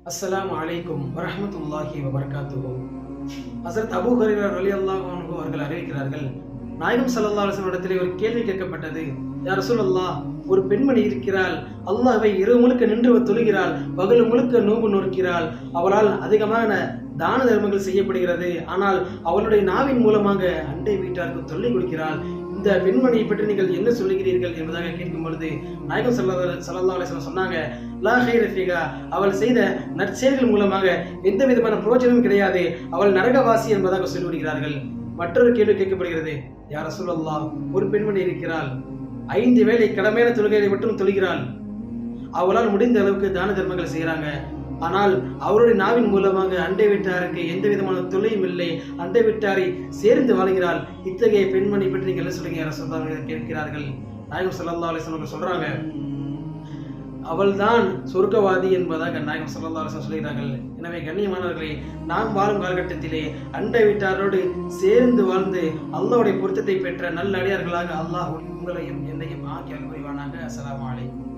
அஸ்ஸலாமு அலைக்கும் வரஹ்மத்துல்லாஹி வபரகாத்துஹு. ஹஸரத் அபூ ஹுரைரா ரலியல்லாஹு அன்ஹு அவர்கள் அறிவிக்கிறார்கள், நாயகம் ஸல்லல்லாஹு அலைஹி வஸல்லம் இடத்திலே ஒரு கேள்வி கேட்கப்பட்டது. யா ரசூலல்லாஹ், ஒரு பெண்மணி இருக்கிறாள், அல்லாஹ்வை இரவு முழுக்க நின்று தொழுகிறாள், பகல் முழுக்க நோன்பு நோக்கிறாள், அவளால் அதிகமான தான தர்மங்கள் செய்யப்படுகிறது, ஆனால் அவளுடைய நாவின் மூலமாக அண்டை வீட்டாருக்கு தொல்லை கொடுக்கிறாள். இந்த பெண்மணியை பற்றி நீங்கள் என்ன சொல்லுகிறீர்கள் என்பதாக கேட்கும் பொழுது நாயகம் ஸல்லல்லாஹு அலைஹி வஸல்லம் சொன்னாங்க, லா கைர ஃபீஹா, அவள் செய்த நற்செயல்கள் மூலமாக எந்த விதமான பிரயோஜனமும் கிடையாது, அவள் நரகவாசி என்பதாக சொல்லிவிடுகிறார்கள். மற்றொரு கேள்வி கேட்கப்படுகிறது, யா ரசூலல்லாஹ், ஒரு பெண்மணி இருக்கிறாள், 5 வேளை கடமையான தொழுகையை மட்டும் தொழுகிறாள், அவளால் முடிந்த அளவுக்கு தான தர்மங்கள் செய்கிறாங்க, ஆனால் அவருடைய நாவின் மூலமாக அண்டை வீட்டாருக்கு எந்த விதமான தொல்லையும் இல்லை, அண்டை வீட்டாரை சேர்ந்து வாழ்கிறாள். இத்தகைய பெண்மணி பற்றி நீங்கள் என்ன சொல்றீங்க ரசூலுல்லாஹ் கேட்கிறார்கள். நாயகம் ஸல்லல்லாஹு அலைஹி வஸல்லம் சொல்றாங்க, அவள்தான் சொர்க்கவாதி என்பதாக நாயகம் ஸல்லல்லாஹு அலைஹி வஸல்லம் சொல்கிறார்கள். எனவே கண்ணியமானவர்களே, நாம் வாழும் காலகட்டத்திலே அண்டை வீட்டாரோடு சேர்ந்து வாழ்ந்து அல்லாஹ்வுடைய பொருத்தத்தை பெற்ற நல்ல அடியார்களாக அல்லாஹ் உங்களையும் என்னையும் ஆக்கி அருள் புரிவானாக. அஸ்ஸலாமு அலைக்கும்.